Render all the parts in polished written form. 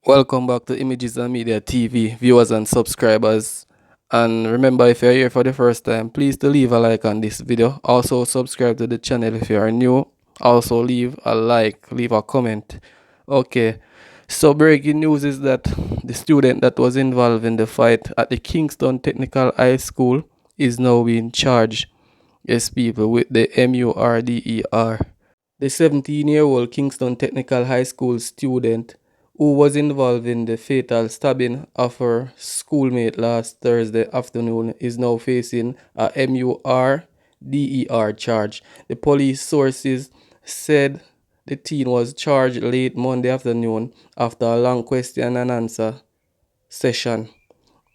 Welcome back to Images and Media TV, viewers and subscribers. And remember, if you're here for the first time, please to leave a like on this video. Also, subscribe to the channel if you are new. Also, leave a like, leave a comment. Okay, so breaking news is that the student that was involved in the fight at the Kingston Technical High School is now being charged. Yes, people, with the MURDER. The 17-year-old Kingston Technical High School student who was involved in the fatal stabbing of her schoolmate last Thursday afternoon is now facing a MURDER charge. The police sources said the teen was charged late Monday afternoon after a long question and answer session.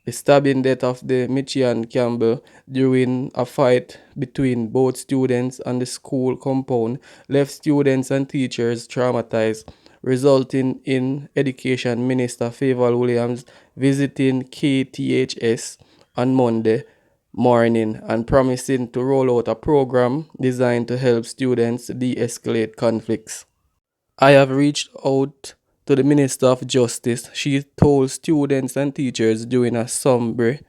The stabbing death of the Michigan Campbell during a fight between both students and the school compound left students and teachers traumatized, resulting in Education Minister Favor Williams visiting KTHS on Monday morning and promising to roll out a program designed to help students de-escalate conflicts. I have reached out to the Minister of Justice, she told students and teachers during a somber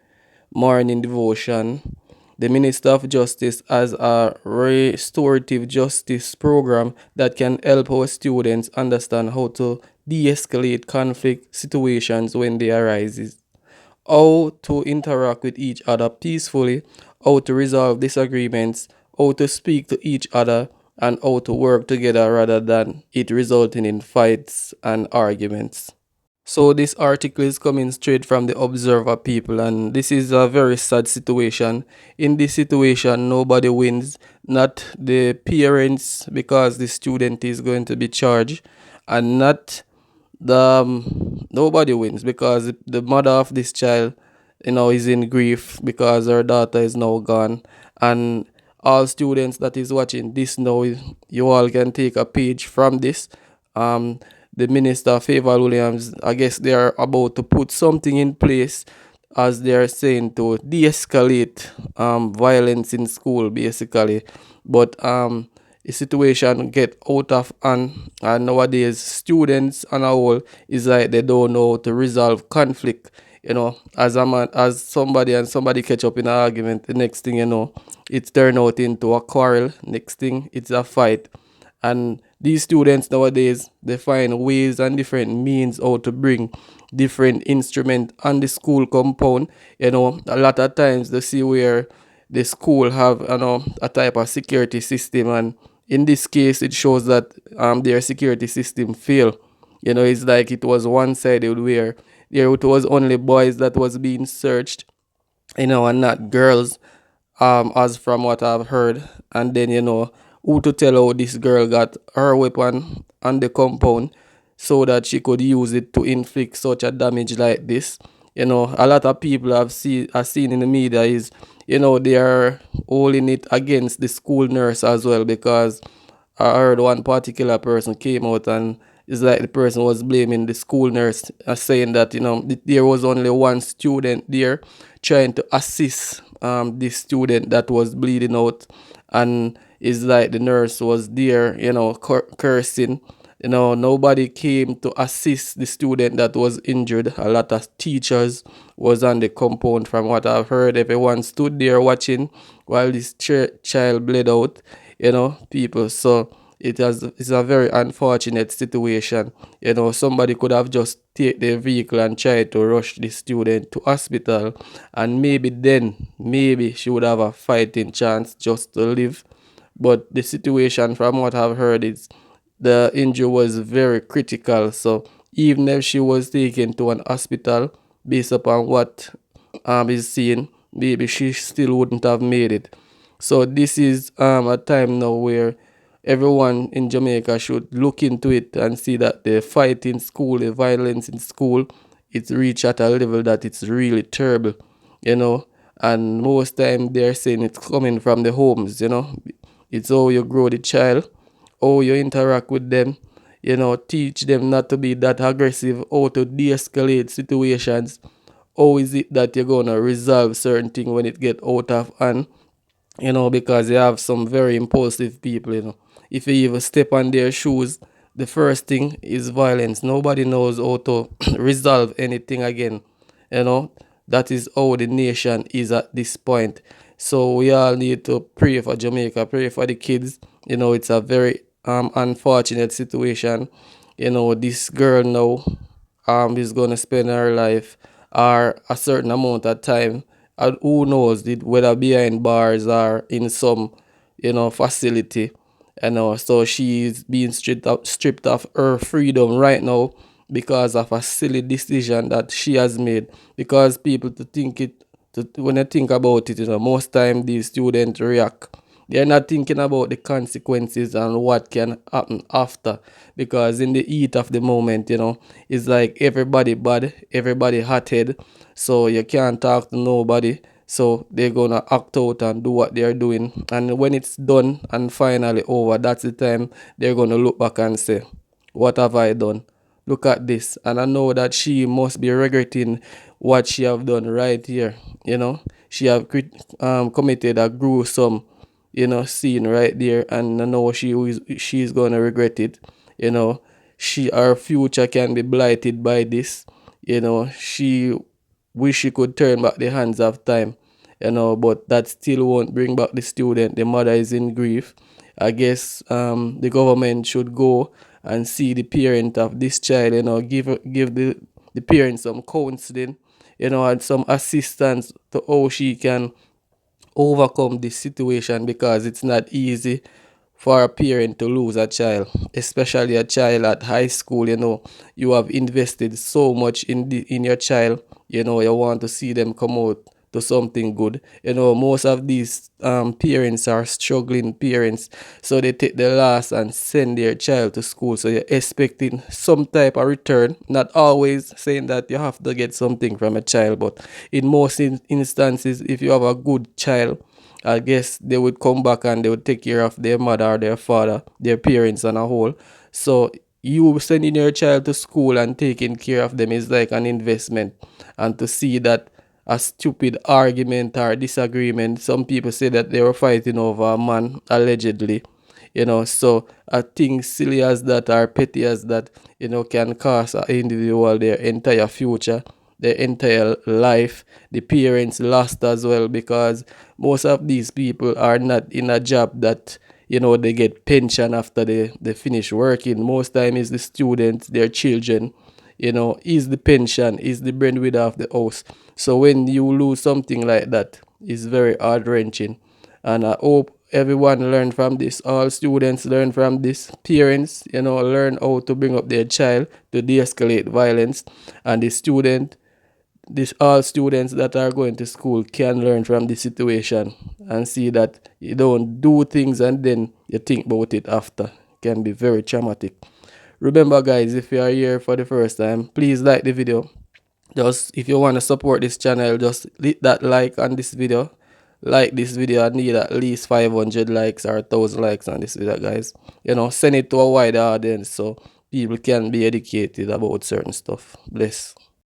morning devotion. The Minister of Justice has a restorative justice program that can help our students understand how to de-escalate conflict situations when they arise, how to interact with each other peacefully, how to resolve disagreements, how to speak to each other, and how to work together rather than it resulting in fights and arguments. So this article is coming straight from the Observer people, and this is a very sad situation. In this situation, nobody wins, not the parents because the student is going to be charged, and not the nobody wins because the mother of this child, is in grief because her daughter is now gone, and all students that is watching this now, you all can take a page from this. The minister Favor Williams, I guess they are about to put something in place as they are saying to de-escalate violence in school basically, but the situation get out of hand, and nowadays students on a whole is like they don't know how to resolve conflict. As a man, as somebody and somebody catch up in an argument, the next thing you know, it's turned out into a quarrel. Next thing, it's a fight. And these students nowadays, they find ways and different means how to bring different instrument on the school compound. A lot of times they see where the school have a type of security system, and in this case it shows that their security system failed. It's like it was one-sided where there it was only boys that was being searched, and not girls, as from what I've heard. And then, who to tell how this girl got her weapon on the compound so that she could use it to inflict such a damage like this. A lot of people have seen in the media is, they are holding it against the school nurse as well, because I heard one particular person came out and it's like the person was blaming the school nurse, saying that there was only one student there trying to assist this student that was bleeding out, and it's like the nurse was there, cursing. Nobody came to assist the student that was injured. A lot of teachers was on the compound. From what I've heard, everyone stood there watching while this child bled out. People. So it's a very unfortunate situation. Somebody could have just take their vehicle and try to rush the student to hospital, and maybe she would have a fighting chance just to live. But the situation, from what I've heard, is the injury was very critical. So even if she was taken to an hospital, based upon what is seen, maybe she still wouldn't have made it. So this is a time now where everyone in Jamaica should look into it and see that the fight in school, the violence in school, it's reached at a level that it's really terrible, you know. And most time they're saying it's coming from the homes. It's how you grow the child, how you interact with them, teach them not to be that aggressive, how to de-escalate situations. How is it that you're gonna resolve certain thing when it get out of hand? Because you have some very impulsive people. If you even step on their shoes, the first thing is violence. Nobody knows how to resolve anything again. You know, that is how the nation is at this point. So we all need to pray for Jamaica, pray for the kids. You know, it's a very unfortunate situation. You know, this girl now is gonna spend her life or a certain amount of time, and who knows whether behind bars or in some, you know, facility. You know, so she's being stripped of her freedom right now because of a silly decision that she has made. Because people to think it, when I think about it, you know, most time these students react. They're not thinking about the consequences and what can happen after. Because in the heat of the moment, you know, it's like everybody bad, everybody hot-head. So you can't talk to nobody. So they're gonna act out and do what they're doing. And when it's done and finally over, that's the time they're gonna look back and say, what have I done? Look at this. And I know that she must be regretting what she have done right here. You know, she have committed a gruesome, you know, scene right there, and I know she's gonna regret it. You know, her future can be blighted by this. You know, she wish she could turn back the hands of time. You know, but that still won't bring back the student. The mother is in grief. I guess the government should go and see the parent of this child. You know, give the parent some counseling. You know, and some assistance to how she can overcome this situation, because it's not easy for a parent to lose a child, especially a child at high school. You know, you have invested so much in your child. You know, you want to see them come out to something good. You know, most of these parents are struggling parents, so they take the loss and send their child to school. So you're expecting some type of return. Not always saying that you have to get something from a child, but in most instances, if you have a good child, I guess they would come back and they would take care of their mother or their father, their parents on a whole. So you sending your child to school and taking care of them is like an investment. And to see that a stupid argument or disagreement, some people say that they were fighting over a man, allegedly. You know, so a thing silly as that or petty as that, you know, can cost an individual their entire future, their entire life. The parents lost as well, because most of these people are not in a job that, you know, they get pension after they finish working. Most time is the students, their children, you know, is the pension, is the breadwinner of the house. So when you lose something like that, it's very heart wrenching. And I hope everyone learn from this. All students learn from this. Parents, you know, learn how to bring up their child to de-escalate violence. And the student, this all students that are going to school can learn from this situation and see that you don't do things and then you think about it after. It can be very traumatic. Remember guys, if you are here for the first time, please like the video. Just if you want to support this channel, just hit that like on this video. Like this video. I need at least 500 likes or 1,000 likes on this video, guys. You know, send it to a wider audience so people can be educated about certain stuff. Bless.